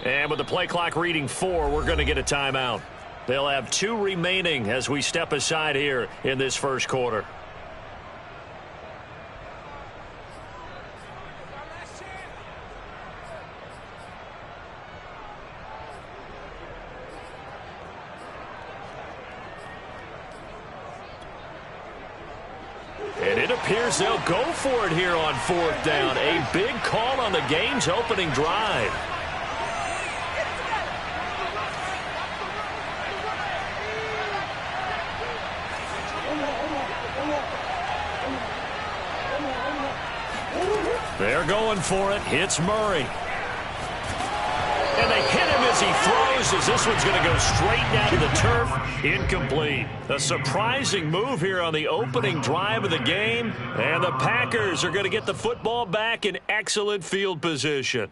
And with the play clock reading 4, we're going to get a timeout. They'll have 2 remaining as we step aside here in this first quarter. And it appears they'll go for it here on 4th down. A big call on the game's opening drive. They're going for it. It's Murray. And they hit him as he throws, as this one's going to go straight down to the turf. Incomplete. A surprising move here on the opening drive of the game. And the Packers are going to get the football back in excellent field position.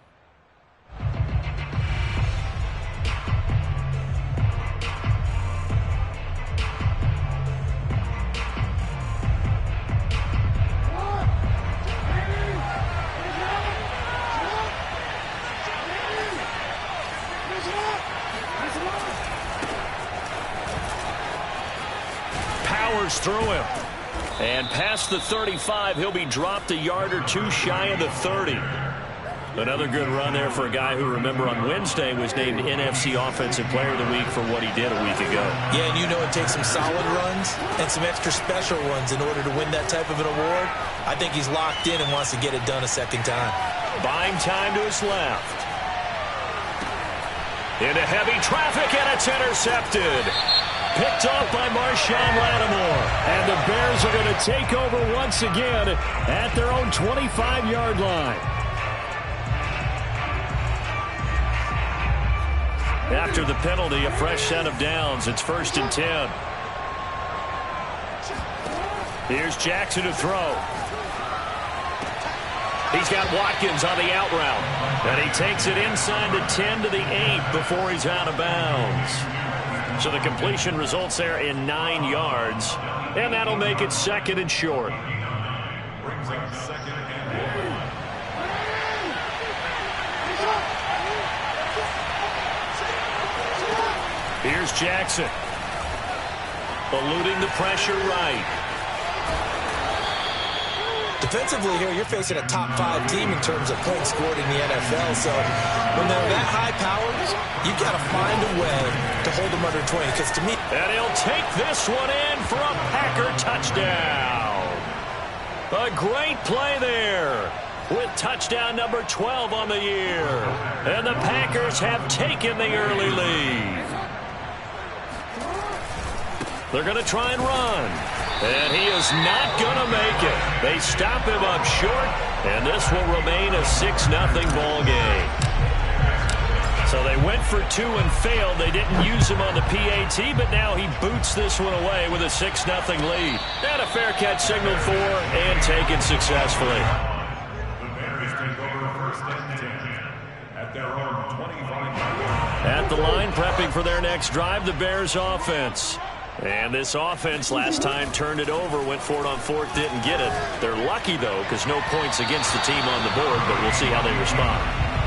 Through him. And past the 35, he'll be dropped a yard or 2 shy of the 30. Another good run there for a guy who, remember, on Wednesday was named NFC Offensive Player of the Week for what he did a week ago. Yeah, and you know it takes some solid runs and some extra special ones in order to win that type of an award. I think he's locked in and wants to get it done a second time. Buying time to his left. Into heavy traffic, and it's intercepted. Picked off by Marshawn Lattimore. And the Bears are going to take over once again at their own 25-yard line. After the penalty, a fresh set of downs. It's 1st and 10. Here's Jackson to throw. He's got Watkins on the out route. And he takes it inside the 10 to the 8 before he's out of bounds. So the completion results there in 9 yards. And that'll make it 2nd and short. Here's Jackson. Eluding the pressure right. Defensively here, you're facing a top 5 team in terms of points scored in the NFL. So when they're that high powered, you've got to find a way to hold them under 20. Because to me, and he'll take this one in for a Packer touchdown. A great play there with touchdown number 12 on the year. And the Packers have taken the early lead. They're going to try and run. And he is not going to make it. They stop him up short, and this will remain a 6-0 ball game. So they went for 2 and failed. They didn't use him on the PAT, but now he boots this one away with a 6-0 lead. And a fair catch signaled for and taken successfully. The Bears take over 1st and 10 at their own 25. At the line, prepping for their next drive, the Bears offense. And this offense last time turned it over, went for it on 4th, didn't get it. They're lucky, though, because no points against the team on the board, but we'll see how they respond.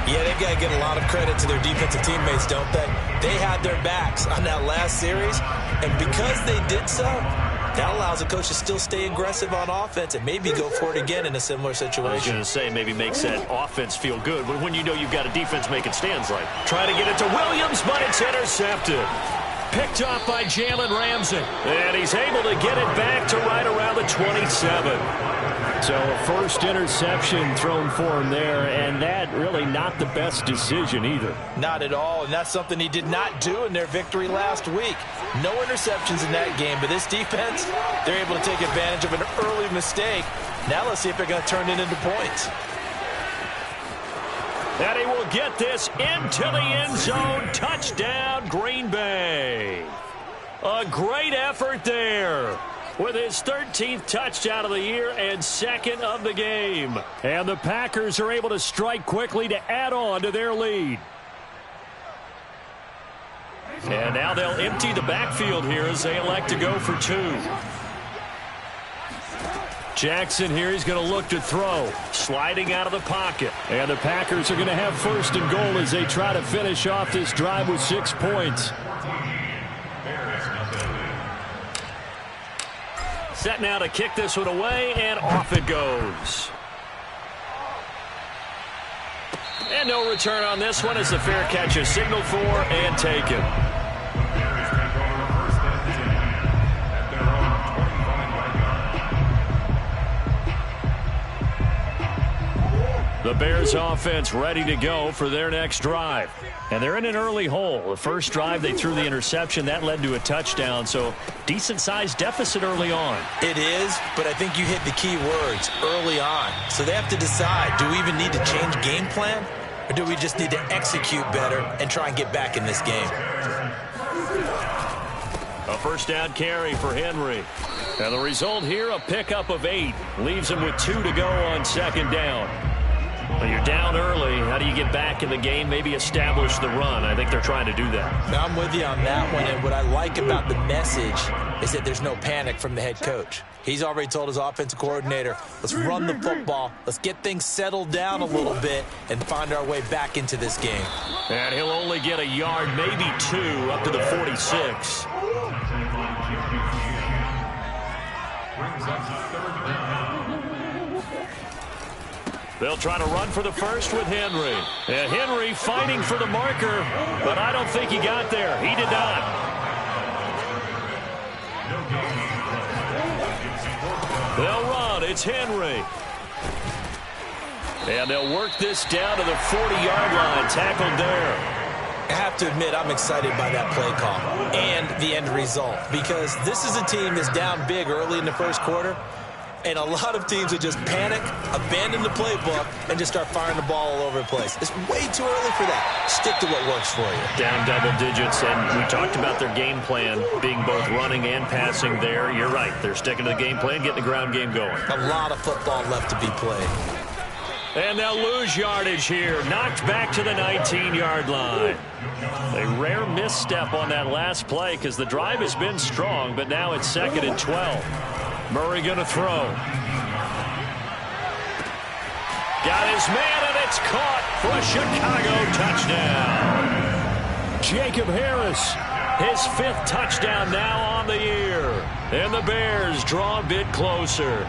Yeah, they've got to get a lot of credit to their defensive teammates, don't they? They had their backs on that last series, and because they did so, that allows the coach to still stay aggressive on offense and maybe go for it again in a similar situation. I was going to say, maybe makes that offense feel good, but when you know you've got a defense making stands like. Try to get it to Williams, but it's intercepted. Picked off by Jalen Ramsey. And he's able to get it back to right around the 27. So a first interception thrown for him there, and that really not the best decision either. Not at all, and that's something he did not do in their victory last week. No interceptions in that game, but this defense, they're able to take advantage of an early mistake. Now let's see if they're going to turn it into points. And he will get this into the end zone. Touchdown, Green Bay. A great effort there with his 13th touchdown of the year and 2nd of the game. And the Packers are able to strike quickly to add on to their lead. And now they'll empty the backfield here as they elect to go for 2. Jackson here, he's going to look to throw. Sliding out of the pocket. And the Packers are going to have first and goal as they try to finish off this drive with 6 points. Set now to kick this one away, and off it goes. And no return on this one as the fair catch is signaled for and taken. The Bears offense ready to go for their next drive. And they're in an early hole. The first drive, they threw the interception. That led to a touchdown, so decent-sized deficit early on. It is, but I think you hit the key words, early on. So they have to decide, do we even need to change game plan? Or do we just need to execute better and try and get back in this game? A first down carry for Henry. And the result here, a pickup of 8. Leaves him with 2 to go on second down. Well, you're down early. How do you get back in the game? Maybe establish the run. I think they're trying to do that. Now, I'm with you on that one, and what I like about the message is that there's no panic from the head coach. He's already told his offensive coordinator, let's run the football, let's get things settled down a little bit, and find our way back into this game. And he'll only get a yard, maybe 2, up to the 46. They'll try to run for the first with Henry. And Henry fighting for the marker, but I don't think he got there. He did not. They'll run. It's Henry. And they'll work this down to the 40-yard line. Tackled there. I have to admit, I'm excited by that play call and the end result, because this is a team that's down big early in the first quarter. And a lot of teams that just panic, abandon the playbook, and just start firing the ball all over the place. It's way too early for that. Stick to what works for you. Down double digits, and we talked about their game plan being both running and passing there. You're right. They're sticking to the game plan, getting the ground game going. A lot of football left to be played. And they'll lose yardage here. Knocked back to the 19-yard line. A rare misstep on that last play because the drive has been strong, but now it's 2nd and 12. Murray going to throw. Got his man, and it's caught for a Chicago touchdown. Jacob Harris, his 5th touchdown now on the year. And the Bears draw a bit closer.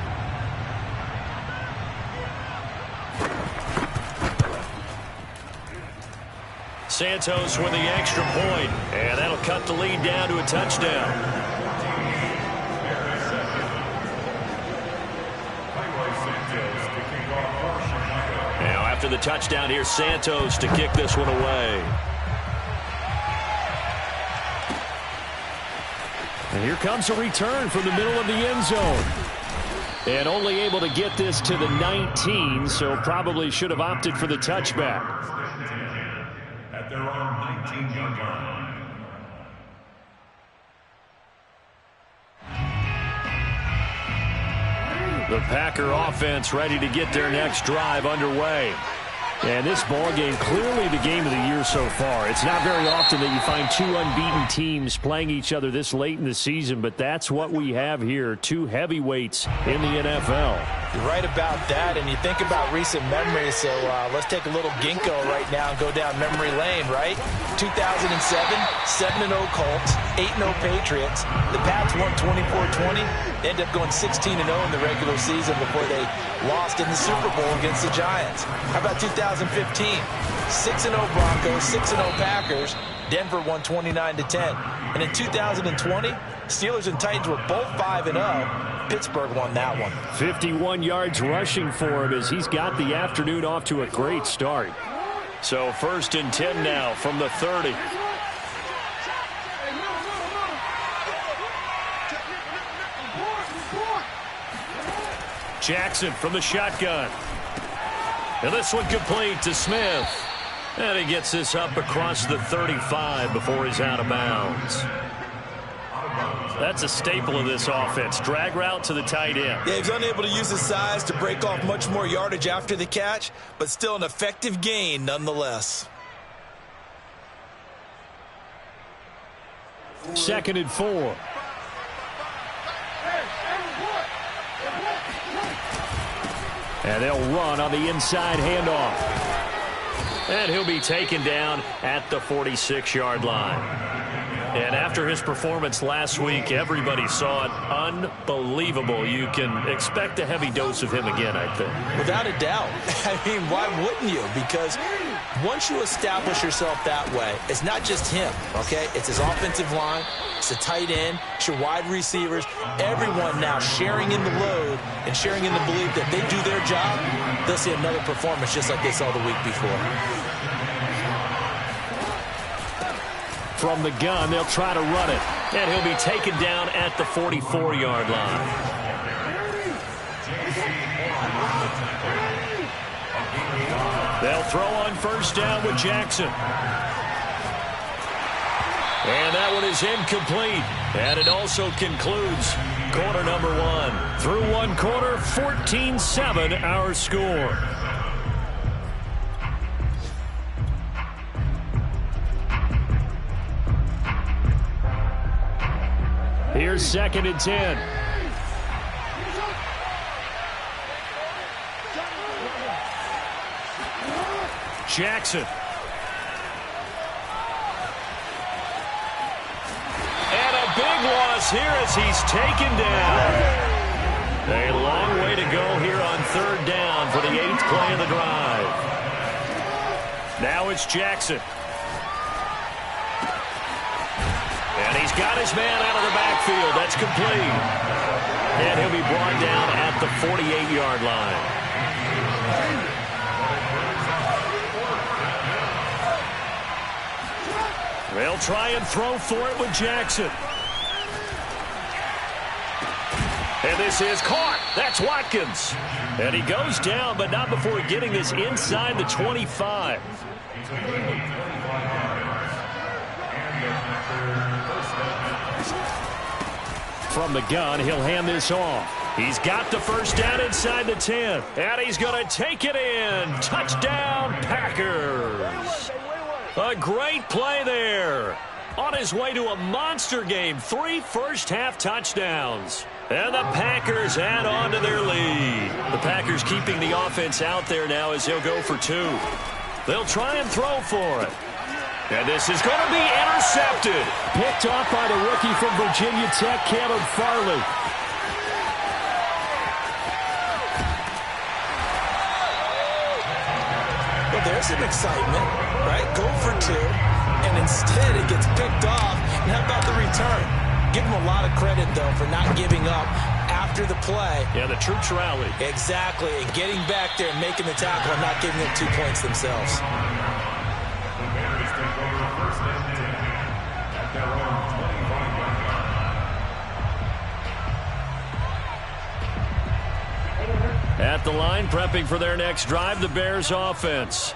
Santos with the extra point, and that'll cut the lead down to a touchdown. After the touchdown here, Santos to kick this one away. And here comes a return from the middle of the end zone. And only able to get this to the 19, so probably should have opted for the touchback. At their own 19-yard line. The Packer offense ready to get their next drive underway. And this ball game, clearly the game of the year so far. It's not very often that you find 2 unbeaten teams playing each other this late in the season, but that's what we have here, 2 heavyweights in the NFL. You're right about that, and you think about recent memories, so let's take a little ginkgo right now and go down memory lane, right? 2007, 7-0 Colts, 8-0 Patriots. The Pats won 24-20. They ended up going 16-0 in the regular season before they lost in the Super Bowl against the Giants. How about 2015? 6-0 Broncos, 6-0 Packers. Denver won 29-10. And in 2020, Steelers and Titans were both 5-0. Pittsburgh won that one. 51 yards rushing for him as he's got the afternoon off to a great start. So 1st and 10 now from the 30. Jackson from the shotgun. And this one complete to Smith. And he gets this up across the 35 before he's out of bounds. That's a staple of this offense. Drag route to the tight end. Yeah, he's unable to use his size to break off much more yardage after the catch, but still an effective gain nonetheless. 2nd and 4. And they'll run on the inside handoff. And he'll be taken down at the 46-yard line. And after his performance last week, everybody saw it. Unbelievable. You can expect a heavy dose of him again, I think. Without a doubt. I mean, why wouldn't you? Because once you establish yourself that way, it's not just him, okay? It's his offensive line, it's the tight end, it's your wide receivers, everyone now sharing in the load and sharing in the belief that they do their job, they'll see another performance just like they saw the week before. From the gun, they'll try to run it. And he'll be taken down at the 44-yard line. They'll throw on first down with Jackson. And that one is incomplete. And it also concludes quarter number one. Through one quarter, 14-7 our score. Here's 2nd and 10. Jackson. And a big loss here as he's taken down. A long way to go here on 3rd down for the 8th play of the drive. Now it's Jackson. And he's got his man out of the backfield. That's complete. And he'll be brought down at the 48-yard line. They'll try and throw for it with Jackson. And this is caught. That's Watkins. And he goes down, but not before getting this inside the 25. From the gun, he'll hand this off. He's got the first down inside the 10. And he's going to take it in. Touchdown, Packers. A great play there. On his way to a monster game. 3 first-half touchdowns. And the Packers add on to their lead. The Packers keeping the offense out there now as he'll go for 2. They'll try and throw for it. And this is going to be intercepted. Picked off by the rookie from Virginia Tech, Caleb Farley. Well, there's some excitement, right? Go for 2, and instead it gets picked off. And how about the return? Give him a lot of credit, though, for not giving up after the play. Yeah, the troops rallied. Exactly, and getting back there and making the tackle and not giving up 2 points themselves. At the line, prepping for their next drive, the Bears offense.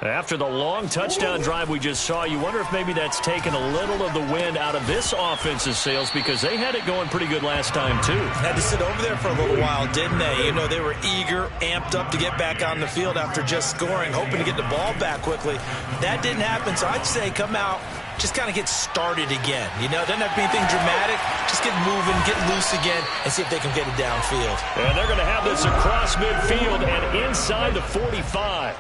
After the long touchdown drive we just saw, you wonder if maybe that's taken a little of the wind out of this offense's sails because they had it going pretty good last time, too. Had to sit over there for a little while, didn't they? You know, they were eager, amped up to get back on the field after just scoring, hoping to get the ball back quickly. That didn't happen, so I'd say come out, just kind of get started again. You know, it doesn't have to be anything dramatic. Just get moving, get loose again, and see if they can get it downfield. And they're going to have this across midfield and inside the 45.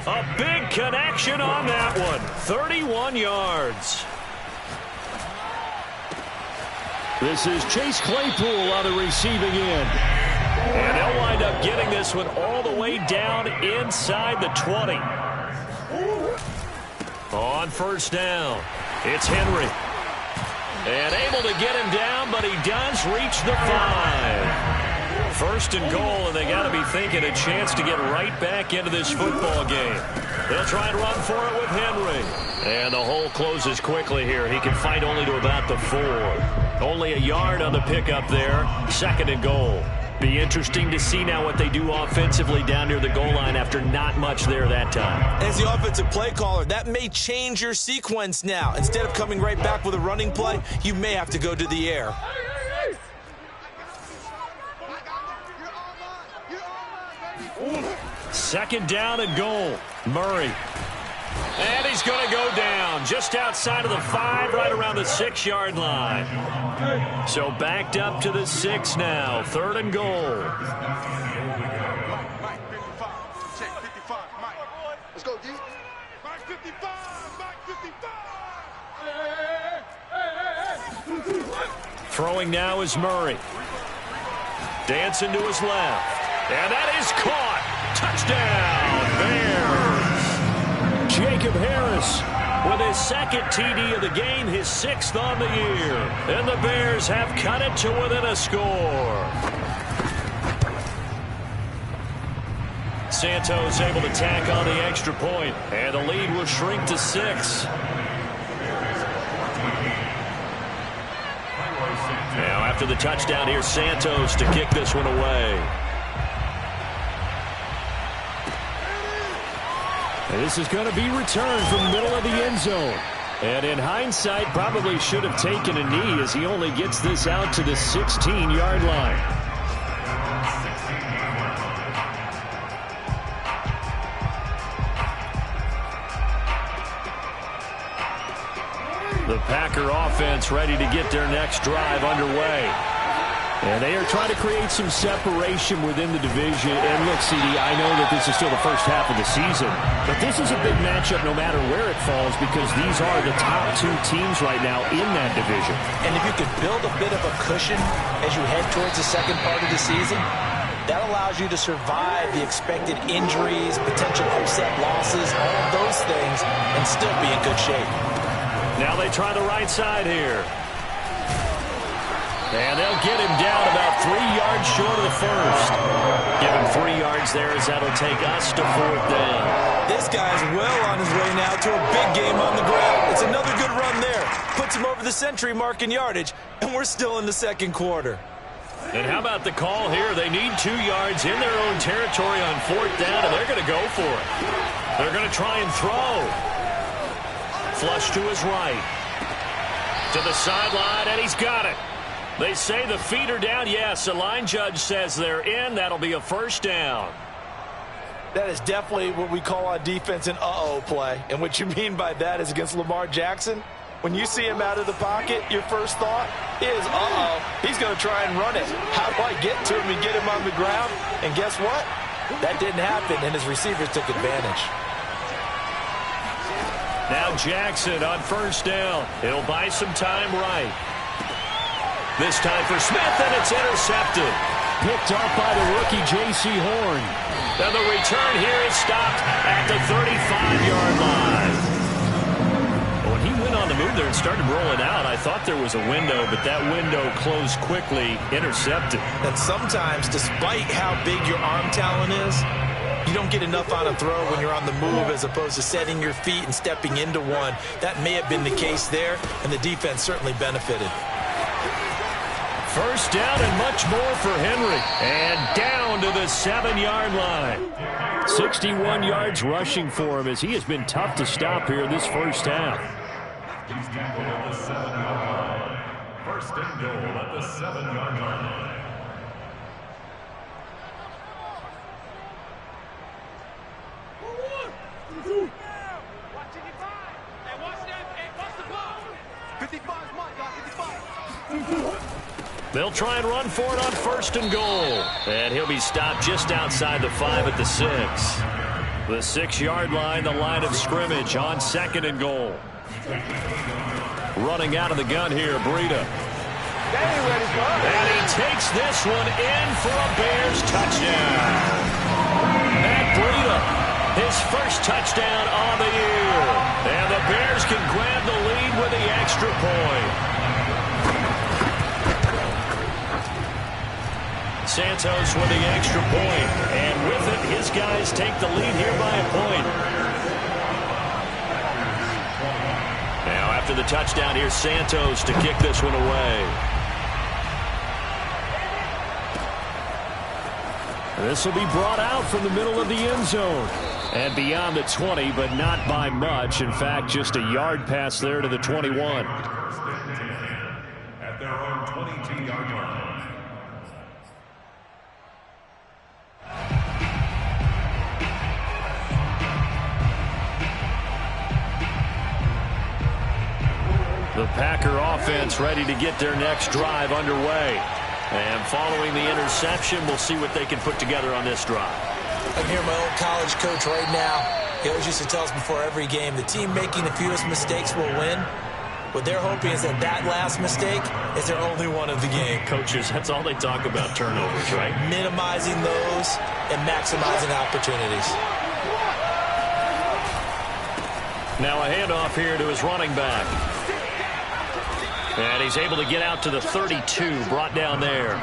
A big connection on that one. 31 yards. This is Chase Claypool on the receiving end. And they'll wind up getting this one all the way down inside the 20. On first down, it's Henry. And able to get him down, but he does reach the 5. First and goal, and they got to be thinking a chance to get right back into this football game. They'll try and run for it with Henry. And the hole closes quickly here. He can fight only to about the 4. Only a yard on the pickup there. Second and goal. Be interesting to see now what they do offensively down near the goal line after not much there that time. As the offensive play caller, that may change your sequence now. Instead of coming right back with a running play, you may have to go to the air. Second down and goal. Murray. And he's going to go down just outside of the 5, right around the 6-yard line. So backed up to the 6 now. Third and goal. Throwing now is Murray. Dancing to his left. And that is caught. Touchdown, Bears. Jacob Harris with his second TD of the game, his 6th on the year. And the Bears have cut it to within a score. Santos able to tack on the extra point, and the lead will shrink to 6. Now after the touchdown, here's Santos to kick this one away. And this is going to be returned from the middle of the end zone. And in hindsight, probably should have taken a knee as he only gets this out to the 16-yard line. The Packer offense ready to get their next drive underway. And they are trying to create some separation within the division. And look, CD, I know that this is still the first half of the season, but this is a big matchup no matter where it falls because these are the top 2 teams right now in that division. And if you could build a bit of a cushion as you head towards the second part of the season, that allows you to survive the expected injuries, potential upset losses, all of those things, and still be in good shape. Now they try the right side here. And they'll get him down about 3 yards short of the first. Give him 3 yards there as that'll take us to 4th down. This guy's well on his way now to a big game on the ground. It's another good run there. Puts him over the century mark in yardage, and we're still in the second quarter. And how about the call here? They need 2 yards in their own territory on 4th down, and they're going to go for it. They're going to try and throw. Flush to his right. To the sideline, and he's got it. They say the feet are down. Yes, the line judge says they're in. That'll be a first down. That is definitely what we call on defense an uh-oh play. And what you mean by that is against Lamar Jackson, when you see him out of the pocket, your first thought is, uh-oh, he's going to try and run it. How do I get to him and get him on the ground? And guess what? That didn't happen, and his receivers took advantage. Now Jackson on first down. He'll buy some time right. This time for Smith, and it's intercepted. Picked up by the rookie J.C. Horn. And the return here is stopped at the 35-yard line. When he went on the move there and started rolling out, I thought there was a window, but that window closed quickly, intercepted. And sometimes, despite how big your arm talent is, you don't get enough on a throw when you're on the move as opposed to setting your feet and stepping into one. That may have been the case there, and the defense certainly benefited. First down and much more for Henry. And down to the 7-yard line. 61 yards rushing for him as he has been tough to stop here this first half. He's tackled at the 7-yard line. First and goal at the 7-yard line. They'll try and run for it on first and goal. And he'll be stopped just outside the 5 at the 6. The 6-yard line, the line of scrimmage on second and goal. Running out of the gun here, Breida. And he takes this one in for a Bears touchdown. Matt Breida, his first touchdown on the year. And the Bears can grab the lead with the extra point. Santos with the extra point, and with it, his guys take the lead here by a point. Now, after the touchdown, here's Santos to kick this one away. This will be brought out from the middle of the end zone and beyond the 20, but not by much. In fact, just a yard pass there to the 21. At their own 22-yard line. The Packer offense ready to get their next drive underway. And following the interception, we'll see what they can put together on this drive. I'm here, my old college coach right now. He always used to tell us before every game, the team making the fewest mistakes will win. What they're hoping is that that last mistake is their only one of the game. Coaches, that's all they talk about, turnovers, right? Minimizing those and maximizing opportunities. Now a handoff here to his running back. And he's able to get out to the 32, brought down there.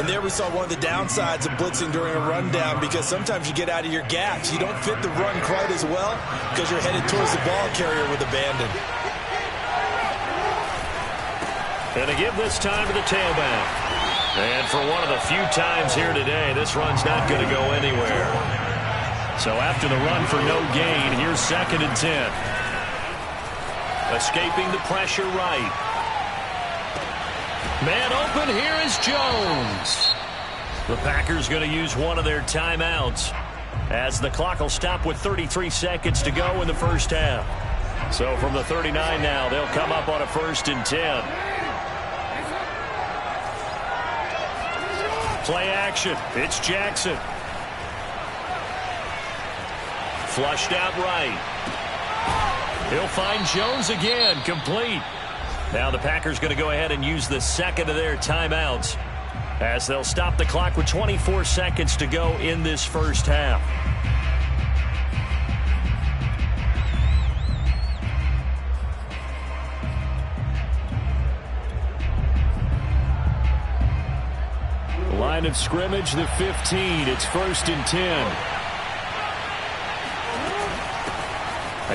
And there we saw one of the downsides of blitzing during a rundown, because sometimes you get out of your gaps. You don't fit the run quite as well because you're headed towards the ball carrier with abandon. And to give this time to the tailback. And for one of the few times here today, this run's not going to go anywhere. So after the run for no gain, here's 2nd and 10. Escaping the pressure right. Man open, here is Jones. The Packers going to use one of their timeouts as the clock will stop with 33 seconds to go in the first half. So from the 39 now, they'll come up on a 1st and 10. Play action. It's Jackson. Flushed out right. He'll find Jones again. Complete. Now the Packers going to go ahead and use the 2nd of their timeouts as they'll stop the clock with 24 seconds to go in this first half. Line of scrimmage, the 15. It's 1st and 10.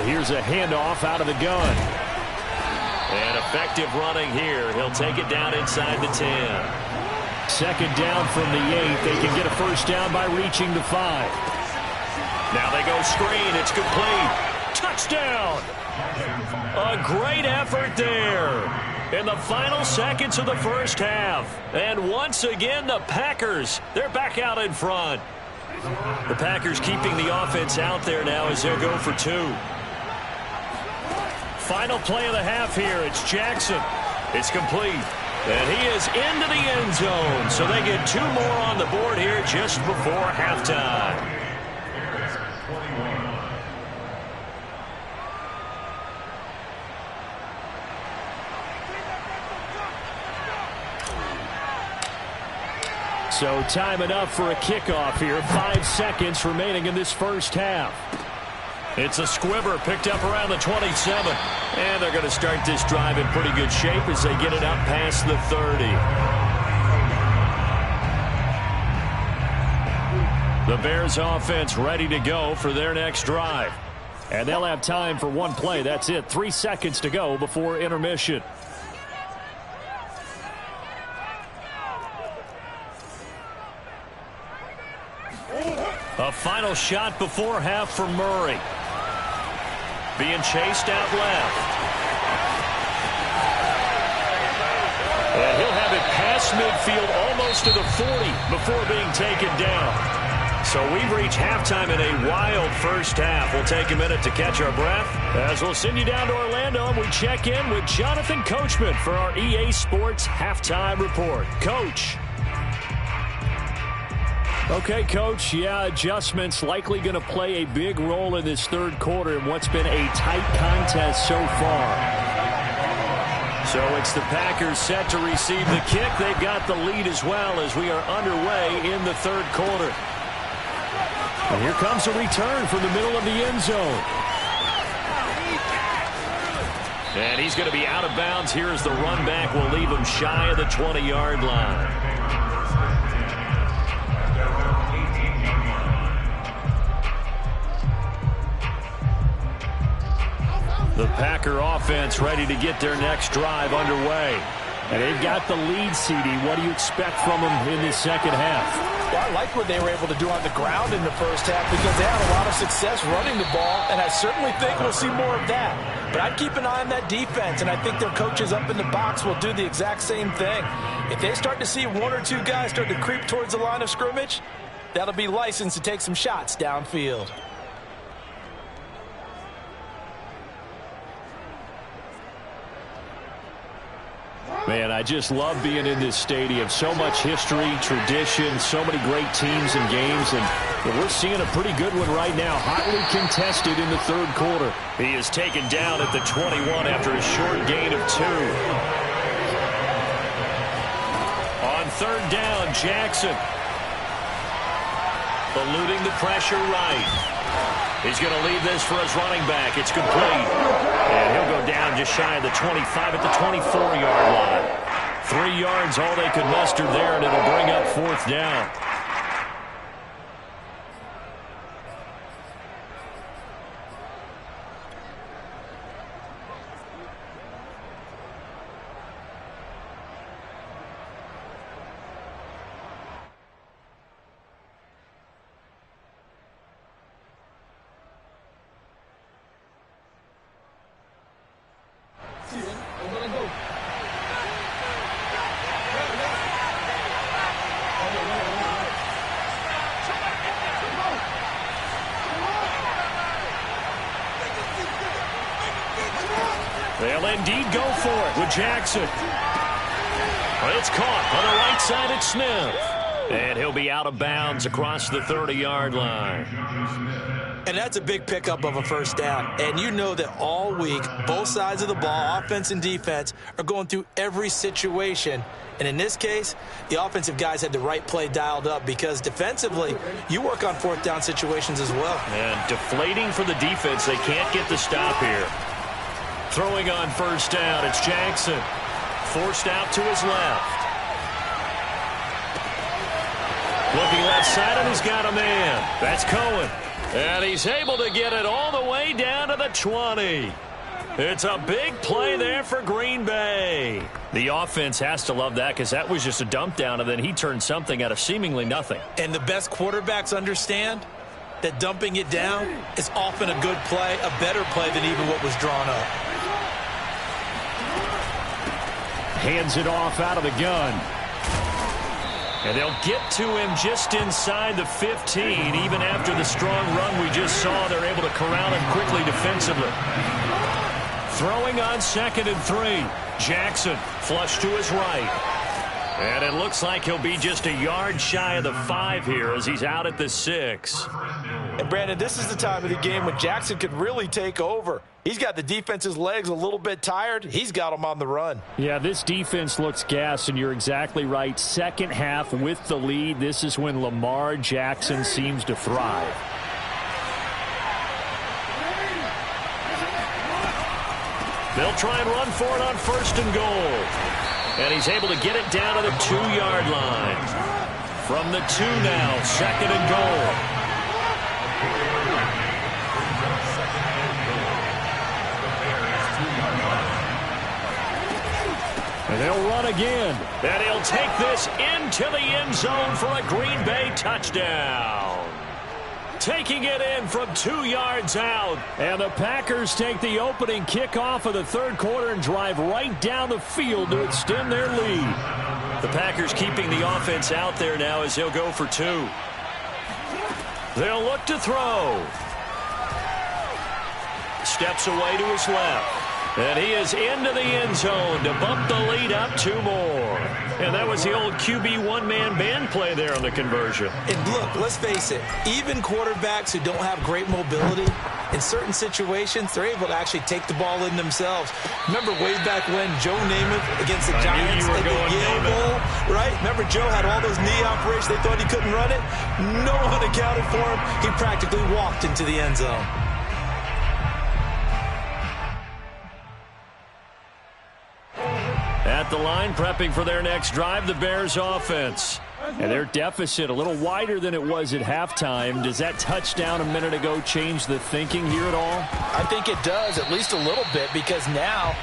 Here's a handoff out of the gun. And effective running here. He'll take it down inside the 10. 2nd down from the 8. They can get a first down by reaching the 5. Now they go screen. It's complete. Touchdown. A great effort there in the final seconds of the first half. And once again, the Packers, they're back out in front. The Packers keeping the offense out there now as they'll go for 2. Final play of the half here. It's Jackson. It's complete. And he is into the end zone. So they get 2 more on the board here just before halftime. So time enough for a kickoff here. 5 seconds remaining in this first half. It's a squibber picked up around the 27. And they're going to start this drive in pretty good shape as they get it up past the 30. The Bears offense ready to go for their next drive. And they'll have time for one play. That's it. 3 seconds to go before intermission. A final shot before half for Murray. Being chased out left. And he'll have it past midfield almost to the 40 before being taken down. So we've reached halftime in a wild first half. We'll take a minute to catch our breath as we'll send you down to Orlando and we check in with Jonathan Coachman for our EA Sports Halftime Report. Coach. Okay, Coach, adjustments likely going to play a big role in this third quarter in what's been a tight contest so far. So it's the Packers set to receive the kick. They've got the lead as well as we are underway in the third quarter. And here comes a return from the middle of the end zone. And he's going to be out of bounds here as the run back will leave him shy of the 20-yard line. The Packer offense ready to get their next drive underway. And they've got the lead, CD. What do you expect from them in this second half? Well, I like what they were able to do on the ground in the first half because they had a lot of success running the ball, and I certainly think we'll see more of that. But I'd keep an eye on that defense, and I think their coaches up in the box will do the exact same thing. If they start to see 1 or 2 guys start to creep towards the line of scrimmage, that'll be licensed to take some shots downfield. Man, I just love being in this stadium. So much history, tradition, so many great teams and games, and we're seeing a pretty good one right now. Hotly contested in the third quarter. He is taken down at the 21 after a short gain of 2. On third down, Jackson. Eluding the pressure right. He's going to leave this for his running back. It's complete. And he'll go down just shy of the 25 at the 24-yard line. 3 yards, all they could muster there, and it'll bring up fourth down. They'll indeed go for it with Jackson. It's caught on the right side at Smith. And he'll be out of bounds across the 30-yard line. And that's a big pickup of a first down. And you know that all week, both sides of the ball, offense and defense, are going through every situation. And in this case, the offensive guys had the right play dialed up because defensively, you work on fourth down situations as well. And deflating for the defense. They can't get the stop here. Throwing on first down, it's Jackson. Forced out to his left. Looking left side, and he's got a man. That's Cohen. And he's able to get it all the way down to the 20. It's a big play there for Green Bay. The offense has to love that because that was just a dump down, and then he turned something out of seemingly nothing. And the best quarterbacks understand that dumping it down is often a good play, a better play than even what was drawn up. Hands it off out of the gun. And they'll get to him just inside the 15. Even after the strong run we just saw, they're able to corral him quickly defensively. Throwing on 2nd and 3. Jackson flush to his right. And it looks like he'll be just a yard shy of the 5 here as he's out at the 6. And Brandon, this is the time of the game when Jackson could really take over. He's got the defense's legs a little bit tired. He's got them on the run. Yeah, this defense looks gassed, and you're exactly right. Second half with the lead, this is when Lamar Jackson seems to thrive. They'll try and run for it on 1st and goal. And he's able to get it down to the 2-yard line. From the 2 now, 2nd and goal. And they'll run again. And he'll take this into the end zone for a Green Bay touchdown. Taking it in from 2 yards out. And the Packers take the opening kickoff of the third quarter and drive right down the field to extend their lead. The Packers keeping the offense out there now as they'll go for 2. They'll look to throw. Steps away to his left. And he is into the end zone to bump the lead up 2 more. And that was the old QB one-man band play there on the conversion. And look, let's face it, even quarterbacks who don't have great mobility, in certain situations, they're able to actually take the ball in themselves. Remember way back when Joe Namath against the Giants at the Yale Bowl, right? Remember Joe had all those knee operations. They thought he couldn't run it. No one accounted for him. He practically walked into the end zone. At the line, prepping for their next drive, the Bears offense. And their deficit a little wider than it was at halftime. Does that touchdown a minute ago change the thinking here at all? I think it does, at least a little bit, because now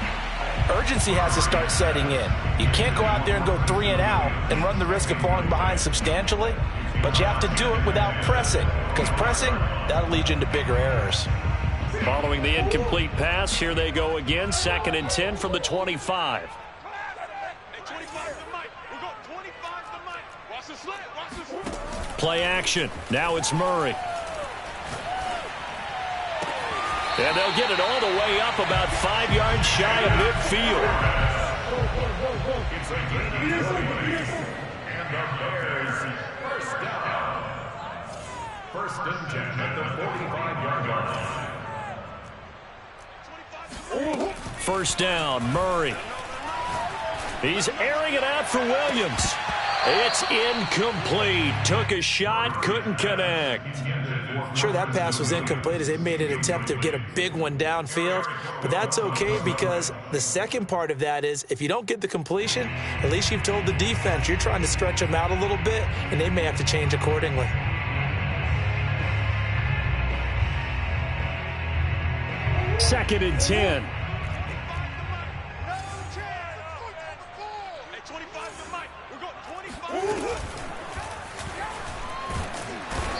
urgency has to start setting in. You can't go out there and go 3 and out and run the risk of falling behind substantially, but you have to do it without pressing, because pressing, that'll lead you into bigger errors. Following the incomplete pass, here they go again, 2nd and 10 from the 25. Play action. Now it's Murray. And they'll get it all the way up about 5 yards shy of midfield. It's a gain of 40. And the Bears first down. First and 10 at the 45-yard line. First down, Murray. He's airing it out for Williams. It's incomplete. Took a shot, couldn't connect. Sure, that pass was incomplete as they made an attempt to get a big one downfield, but that's okay because the second part of that is if you don't get the completion, at least you've told the defense you're trying to stretch them out a little bit, and they may have to change accordingly. Second and 10.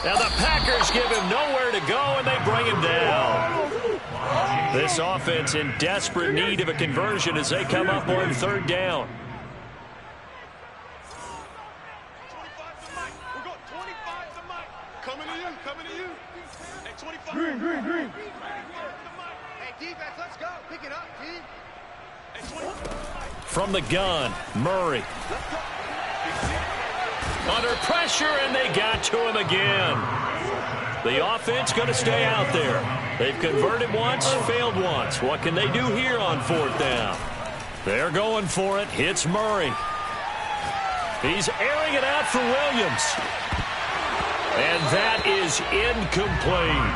Now the Packers give him nowhere to go, and they bring him down. This offense in desperate need of a conversion as they come up on third down. Coming to you. Hey, 25. Green. Hey, defense, let's go. Pick it up, team. Hey, 25. From the gun, Murray. Under pressure, and they got to him again. The offense going to stay out there. They've converted once, failed once. What can they do here on fourth down? They're going for it. Hits Murray. He's airing it out for Williams. And that is incomplete.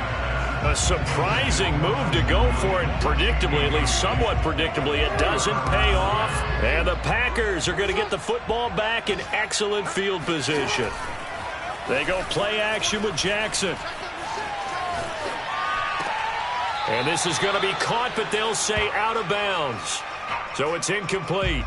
A surprising move to go for it predictably, at least somewhat predictably. It doesn't pay off. And the Packers are going to get the football back in excellent field position. They go play action with Jackson. And this is going to be caught, but they'll say out of bounds. So it's incomplete.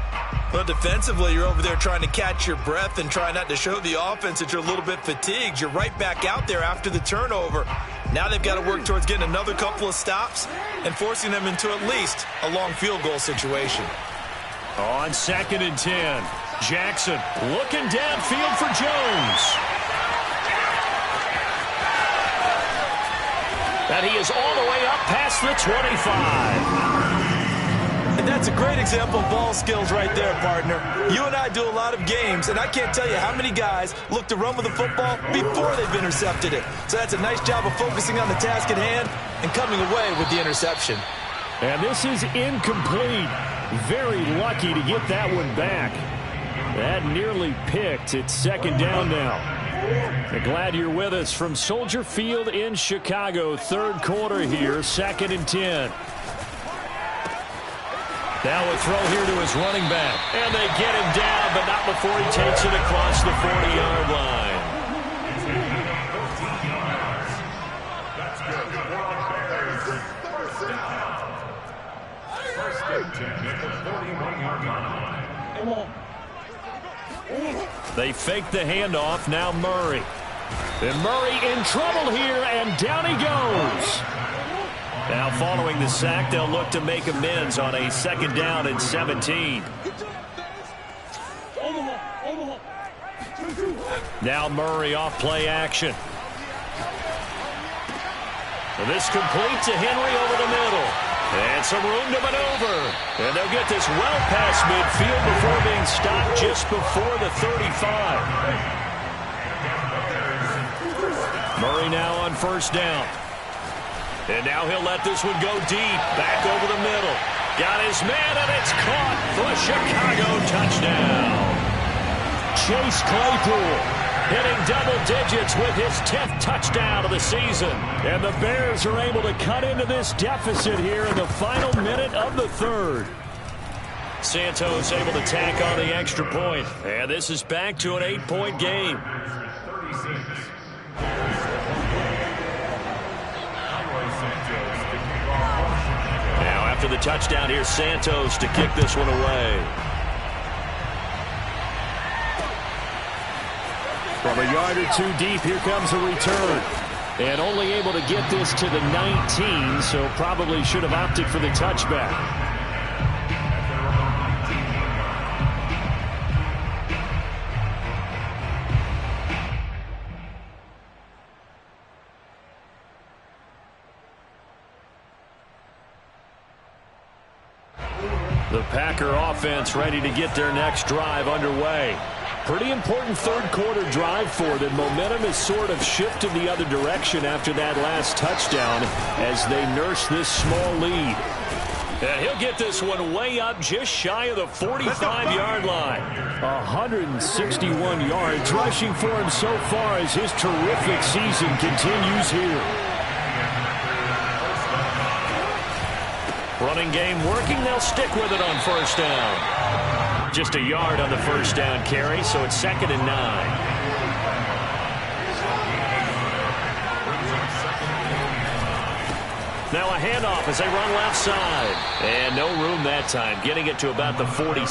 Well, defensively, you're over there trying to catch your breath and try not to show the offense that you're a little bit fatigued. You're right back out there after the turnover. Now they've got to work towards getting another couple of stops and forcing them into at least a long field goal situation. On second and 10, Jackson looking downfield for Jones. And he is all the way up past the 25. And that's a great example of ball skills right there, partner. You and I do a lot of games, and I can't tell you how many guys look to run with the football before they've intercepted it. So that's a nice job of focusing on the task at hand and coming away with the interception. And this is incomplete. Very lucky to get that one back. That nearly picked. It's second down now. And glad you're with us from Soldier Field in Chicago. Third quarter here, second and 10. Now a throw here to his running back. And they get him down, but not before he takes it across the 40-yard line. That's good. First down. First and 10 at the 41-yard line. They fake the handoff. Now Murray. And Murray in trouble here, and down he goes. Now following the sack, they'll look to make amends on a second down and 17. Now Murray off play action. So this complete to Henry over the middle. And some room to maneuver. And they'll get this well past midfield before being stopped just before the 35. Murray now on first down. And now he'll let this one go deep. Back over the middle. Got his man, and it's caught for a Chicago touchdown. Chase Claypool hitting double digits with his 10th touchdown of the season. And the Bears are able to cut into this deficit here in the final minute of the third. Santos able to tack on the extra point. And this is back to an 8-point game. 36. Now after the touchdown, here's Santos to kick this one away. From a yard or two deep, here comes a return. And only able to get this to the 19, so probably should have opted for the touchback. The Packer offense ready to get their next drive underway. Pretty important third-quarter drive for them. Momentum has sort of shifted the other direction after that last touchdown as they nurse this small lead. And he'll get this one way up just shy of the 45-yard line. 161 yards rushing for him so far as his terrific season continues here. Running game working. They'll stick with it on first down. Just a yard on the first down carry, so it's 2nd and 9. Now a handoff as they run left side. And no room that time, getting it to about the 46.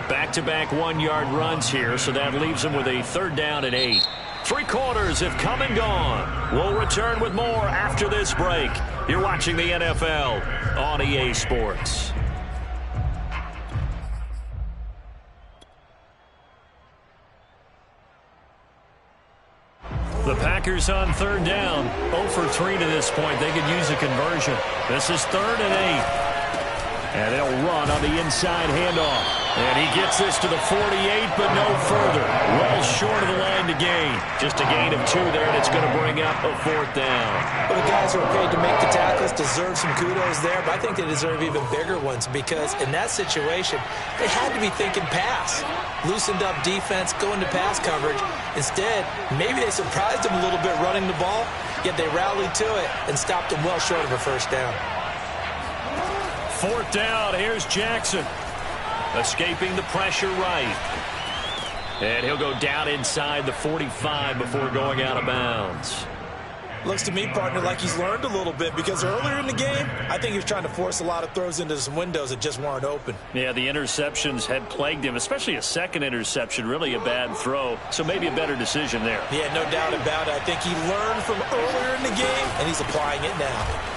Back-to-back 1-yard runs here, so that leaves them with a 3rd down and 8. 3 quarters have come and gone. We'll return with more after this break. You're watching the NFL on EA Sports. The Packers on 3rd down. 0 for 3 to this point. They could use a conversion. This is 3rd and 8. And they'll run on the inside handoff. And he gets this to the 48, but no further. Well short of the line to gain. Just a gain of 2 there, and it's going to bring up a 4th down. Well, the guys who are paid to make the tackles deserve some kudos there, but I think they deserve even bigger ones because in that situation, they had to be thinking pass. Loosened up defense, going to pass coverage. Instead, maybe they surprised them a little bit running the ball, yet they rallied to it and stopped them well short of a first down. 4th down, here's Jackson. Escaping the pressure right. And he'll go down inside the 45 before going out of bounds. Looks to me, partner, like he's learned a little bit because earlier in the game, I think he was trying to force a lot of throws into some windows that just weren't open. Yeah, the interceptions had plagued him, especially a second interception, really a bad throw. So maybe a better decision there. Yeah, no doubt about it. I think he learned from earlier in the game, and he's applying it now.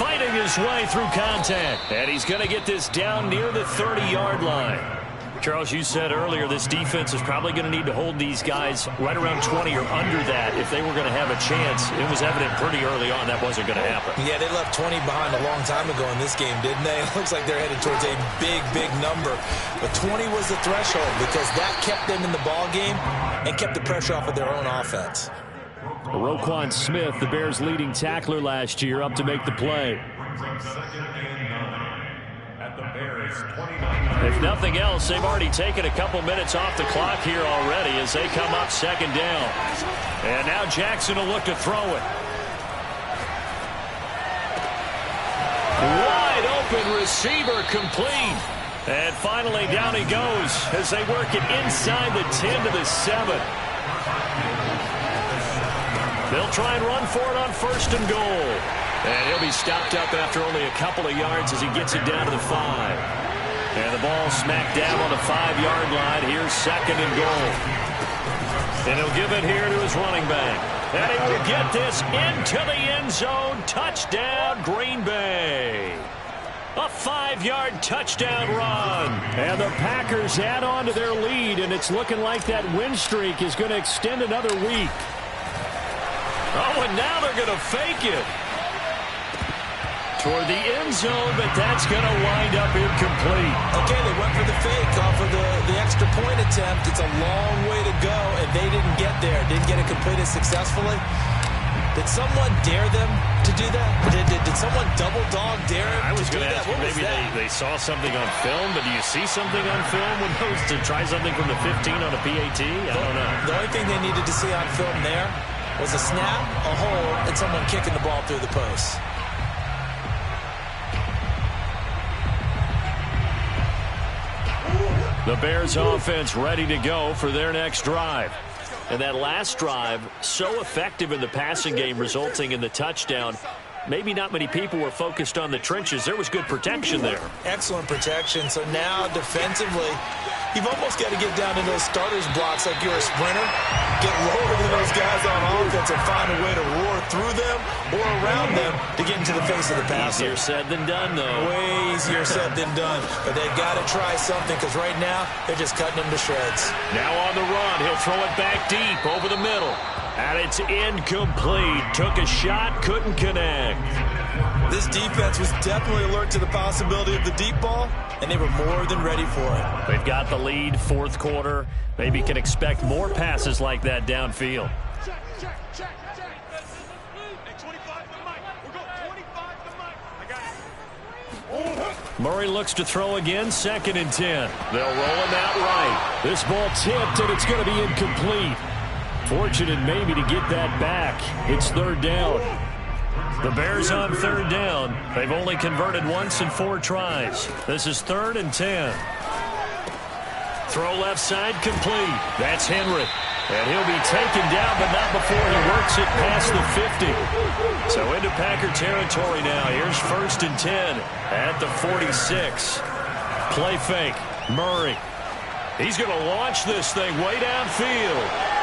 Fighting his way through contact. And he's going to get this down near the 30-yard line. Charles, you said earlier this defense is probably going to need to hold these guys right around 20 or under that if they were going to have a chance. It was evident pretty early on that wasn't going to happen. Yeah, they left 20 behind a long time ago in this game, didn't they? It looks like they're headed towards a big, big number. But 20 was the threshold because that kept them in the ball game and kept the pressure off of their own offense. Roquan Smith, the Bears' leading tackler last year, up to make the play. If nothing else, they've already taken a couple minutes off the clock here already as they come up 2nd down. And now Jackson will look to throw it. Wide open receiver complete. And finally down he goes as they work it inside the 10 to the 7. They'll try and run for it on 1st and goal. And he'll be stopped up after only a couple of yards as he gets it down to the 5. And the ball smacked down on the 5-yard line. Here's 2nd and goal. And he'll give it here to his running back. And he will get this into the end zone. Touchdown, Green Bay. A 5-yard touchdown run. And the Packers add on to their lead, and it's looking like that win streak is going to extend another week. Oh, and now they're going to fake it toward the end zone, but that's going to wind up incomplete. Okay, they went for the fake off of the extra point attempt. It's a long way to go, and they didn't get there. Didn't get it completed successfully. Did someone dare them to do that? Did someone double dog dare them I was to do going to that? ask you, maybe they saw something on film, but do you see something on film when those to try something from the 15 on a PAT? I don't know. The only thing they needed to see on film there was a snap, a hold, and someone kicking the ball through the post. The Bears offense ready to go for their next drive. And that last drive, so effective in the passing game, resulting in the touchdown. Maybe not many people were focused on the trenches. There was good protection there. Excellent protection. So now defensively, you've almost got to get down to those starters blocks like you're a sprinter. Get lower than those guys on offense and find a way to roar through them or around them to get into the face of the passer. Easier said than done, though. Way easier said than done. But they've got to try something because right now they're just cutting them to shreds. Now on the run, he'll throw it back deep over the middle. And it's incomplete. Took a shot, couldn't connect. This defense was definitely alert to the possibility of the deep ball, and they were more than ready for it. They've got the lead, fourth quarter. Maybe can expect more passes like that downfield. Check. Hey, 25 to Mike. We're going 25 to Mike. I got it. Murray looks to throw again, 2nd and 10. They'll roll him out right. This ball tipped, and it's going to be incomplete. Fortunate maybe to get that back. It's 3rd down. The Bears on 3rd down. They've only converted once in 4 tries. This is 3rd and 10. Throw left side complete. That's Henry. And he'll be taken down, but not before he works it past the 50. So into Packer territory now. Here's 1st and 10 at the 46. Play fake. Murray. He's going to launch this thing way downfield.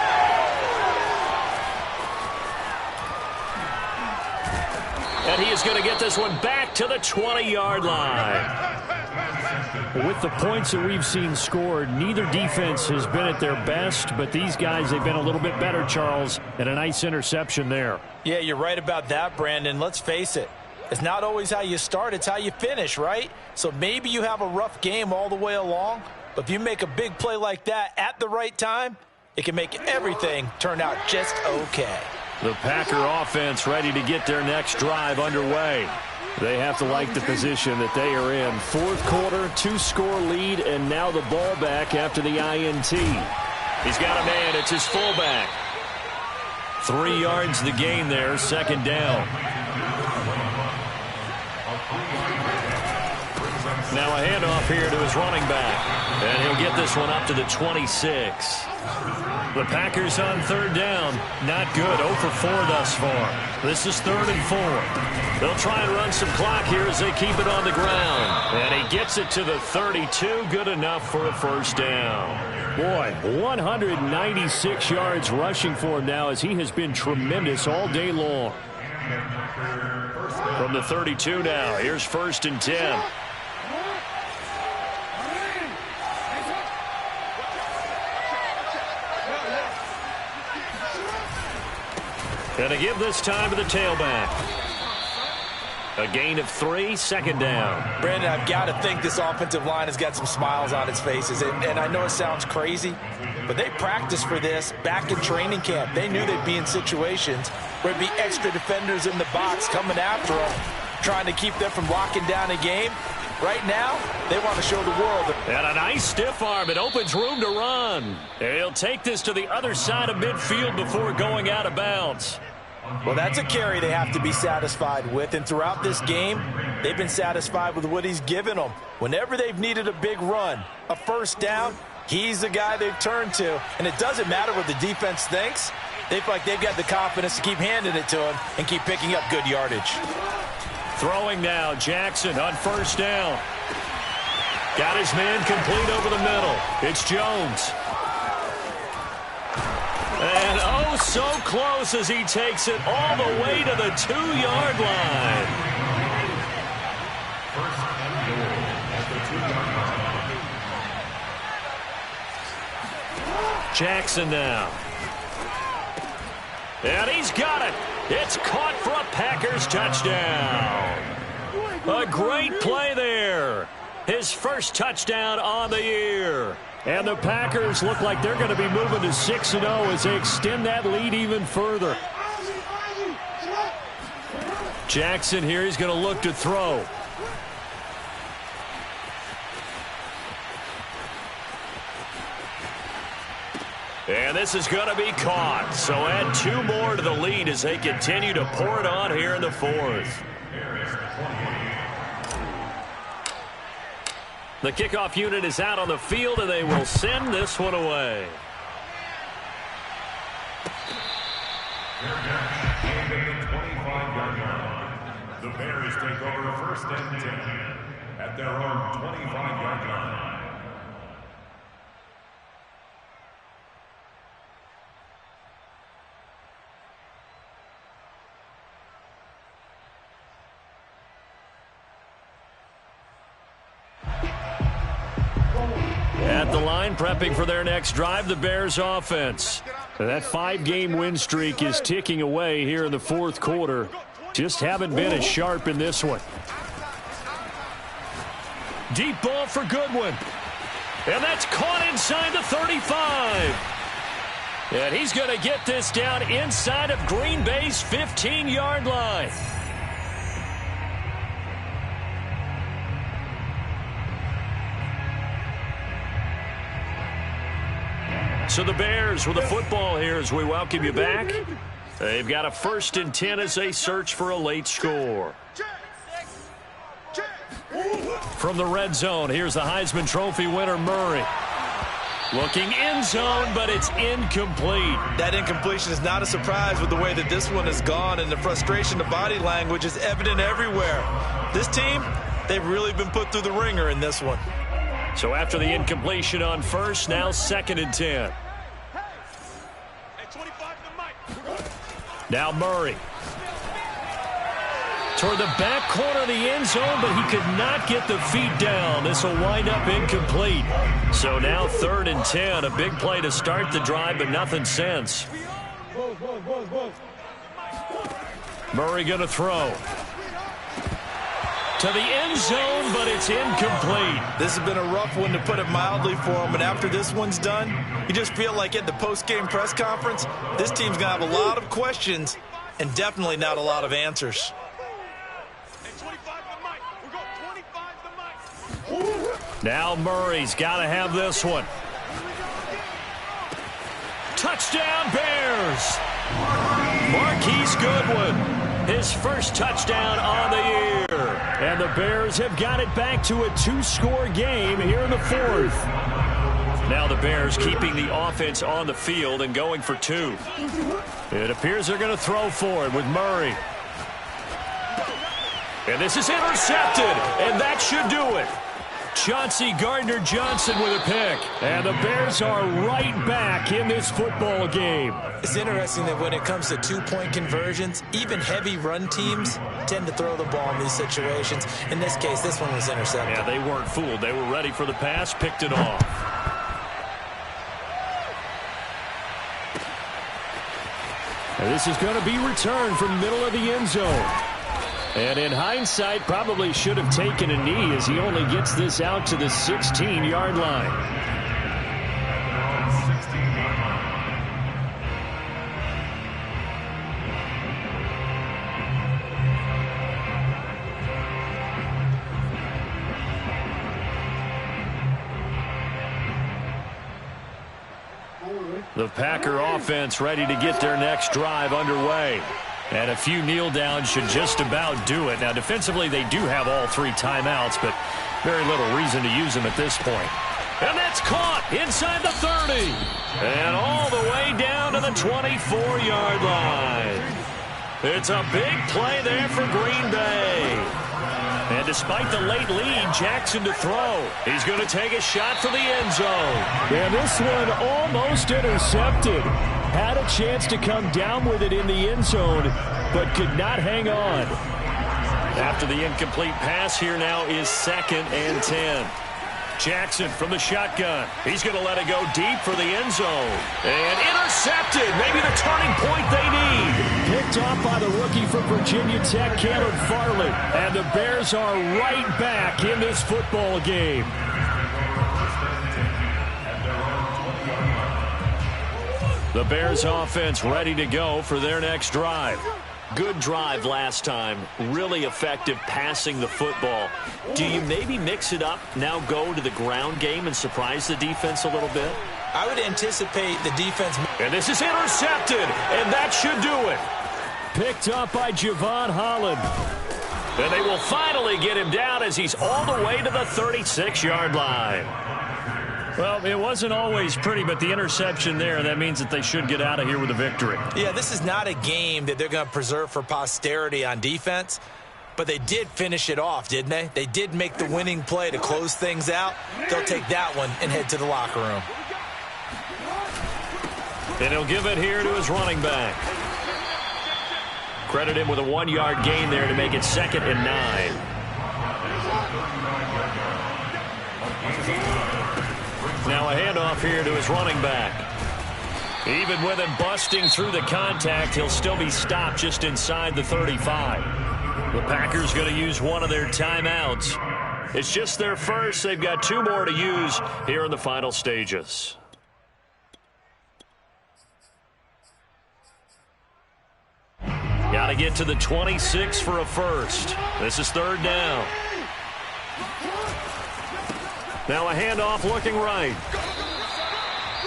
And he is going to get this one back to the 20-yard line. With the points that we've seen scored, neither defense has been at their best, but these guys, they've been a little bit better, Charles, and a nice interception there. Yeah, you're right about that, Brandon. Let's face it. It's not always how you start, it's how you finish, right? So maybe you have a rough game all the way along, but if you make a big play like that at the right time, it can make everything turn out just okay. The Packer offense ready to get their next drive underway. They have to like the position that they are in. 4th quarter, 2-score lead, and now the ball back after the INT. He's got a man. It's his fullback. 3 yards the gain there, 2nd down. Now a handoff here to his running back. And he'll get this one up to the 26. The Packers on 3rd down. Not good. 0 for 4 thus far. This is 3rd and 4. They'll try and run some clock here as they keep it on the ground. And he gets it to the 32. Good enough for a 1st down. Boy, 196 yards rushing for him now as he has been tremendous all day long. From the 32 now. Here's 1st and 10. And to give this time to the tailback. A gain of 3, 2nd down. Brandon, I've got to think this offensive line has got some smiles on its faces. And I know it sounds crazy, but they practiced for this back in training camp. They knew they'd be in situations where there'd be extra defenders in the box coming after them, trying to keep them from locking down a game. Right now, they want to show the world. And a nice stiff arm. It opens room to run. And he'll take this to the other side of midfield before going out of bounds. Well, that's a carry they have to be satisfied with. And throughout this game, they've been satisfied with what he's given them. Whenever they've needed a big run, a 1st down, he's the guy they've turned to. And it doesn't matter what the defense thinks. They feel like they've got the confidence to keep handing it to him and keep picking up good yardage. Throwing now, Jackson on 1st down. Got his man complete over the middle. It's Jones. And oh, so close as he takes it all the way to the 2-yard line. Jackson now. And he's got it. It's caught for a Packers touchdown. A great play there. His 1st touchdown on the year. And the Packers look like they're going to be moving to 6-0 as they extend that lead even further. Jackson here, he's going to look to throw. And this is going to be caught. So add 2 more to the lead as they continue to pour it on here in the 4th. The kickoff unit is out on the field, and they will send this one away. The Bears take over 1st and 10 at their own 25-yard line. At the line, prepping for their next drive, the Bears offense. That 5-game win streak is ticking away here in the 4th quarter. Just haven't been as sharp in this one. Deep ball for Goodwin. And that's caught inside the 35. And he's going to get this down inside of Green Bay's 15-yard line. So the Bears with the football here as we welcome you back. They've got a 1st and 10 as they search for a late score. From the red zone, here's the Heisman Trophy winner, Murray. Looking end zone, but it's incomplete. That incompletion is not a surprise with the way that this one has gone, and the frustration, the body language is evident everywhere. This team, they've really been put through the ringer in this one. So after the incompletion on 1st, now 2nd and 10. Now Murray. Toward the back corner of the end zone, but he could not get the feet down. This will wind up incomplete. So now 3rd and 10. A big play to start the drive, but nothing since. Murray going to throw. To the end zone, but it's incomplete. This has been a rough one, to put it mildly, for him. And after this one's done, you just feel like at the post-game press conference, this team's going to have a lot of questions and definitely not a lot of answers. Now Murray's got to have this one. Touchdown, Bears! Marquise Goodwin. His first touchdown on the year. And the Bears have got it back to a 2-score game here in the 4th. Now the Bears keeping the offense on the field and going for 2. It appears they're going to throw for it with Murray. And this is intercepted, and that should do it. Chauncey Gardner-Johnson with a pick. And the Bears are right back in this football game. It's interesting that when it comes to two-point conversions, even heavy run teams tend to throw the ball in these situations. In this case, this one was intercepted. Yeah, they weren't fooled. They were ready for the pass, picked it off. And this is going to be returned from the middle of the end zone. And in hindsight, probably should have taken a knee as he only gets this out to the 16-yard line. The Packer offense ready to get their next drive underway. And a few kneel downs should just about do it. Now, defensively, they do have all 3 timeouts, but very little reason to use them at this point. And that's caught inside the 30. And all the way down to the 24-yard line. It's a big play there for Green Bay. And despite the late lead, Jackson to throw. He's going to take a shot for the end zone. And this one almost intercepted. Had a chance to come down with it in the end zone, but could not hang on. After the incomplete pass, here now is 2nd and 10. Jackson from the shotgun. He's going to let it go deep for the end zone. And intercepted. Maybe the turning point they need. Picked off by the rookie from Virginia Tech, Caleb Farley. And the Bears are right back in this football game. The Bears offense ready to go for their next drive. Good drive last time. Really effective passing the football. Do you maybe mix it up, now go to the ground game and surprise the defense a little bit? I would anticipate the defense. And this is intercepted, and that should do it. Picked up by Javon Holland. And they will finally get him down as he's all the way to the 36-yard line. Well, it wasn't always pretty, but the interception there, that means that they should get out of here with a victory. Yeah, this is not a game that they're going to preserve for posterity on defense, but they did finish it off, didn't they? They did make the winning play to close things out. They'll take that one and head to the locker room. And he'll give it here to his running back. Credit him with a 1-yard gain there to make it 2nd and 9. Now a handoff here to his running back. Even with him busting through the contact, he'll still be stopped just inside the 35. The Packers going to use one of their timeouts. It's just their first. They've got 2 more to use here in the final stages. Got to get to the 26 for a first. This is 3rd down. Now a handoff looking right.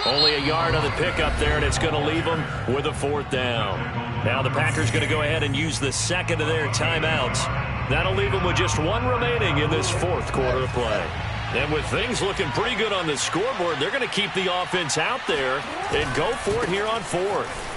Only a yard on the pickup there, and it's going to leave them with a 4th down. Now the Packers going to go ahead and use the second of their timeouts. That'll leave them with just 1 remaining in this 4th quarter of play. And with things looking pretty good on the scoreboard, they're going to keep the offense out there and go for it here on 4th.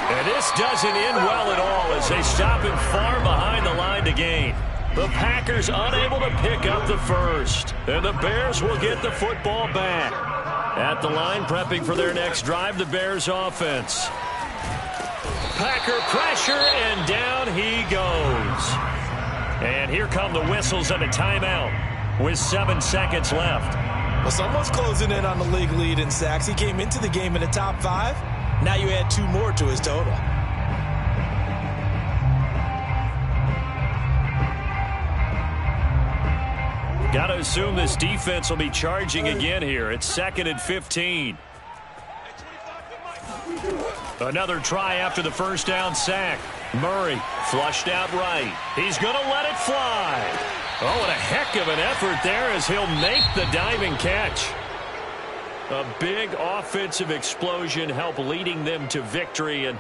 And this doesn't end well at all as they stop him far behind the line to gain. The Packers unable to pick up the first. And the Bears will get the football back. At the line, prepping for their next drive, the Bears offense. Packer pressure, and down he goes. And here come the whistles and a timeout with 7 seconds left. Well, someone's closing in on the league lead in sacks. He came into the game in the top 5. Now you add 2 more to his total. Got to assume this defense will be charging again here. It's 2nd and 15. Another try after the first down sack. Murray flushed out right. He's going to let it fly. Oh, and a heck of an effort there as he'll make the diving catch. A big offensive explosion helped leading them to victory. And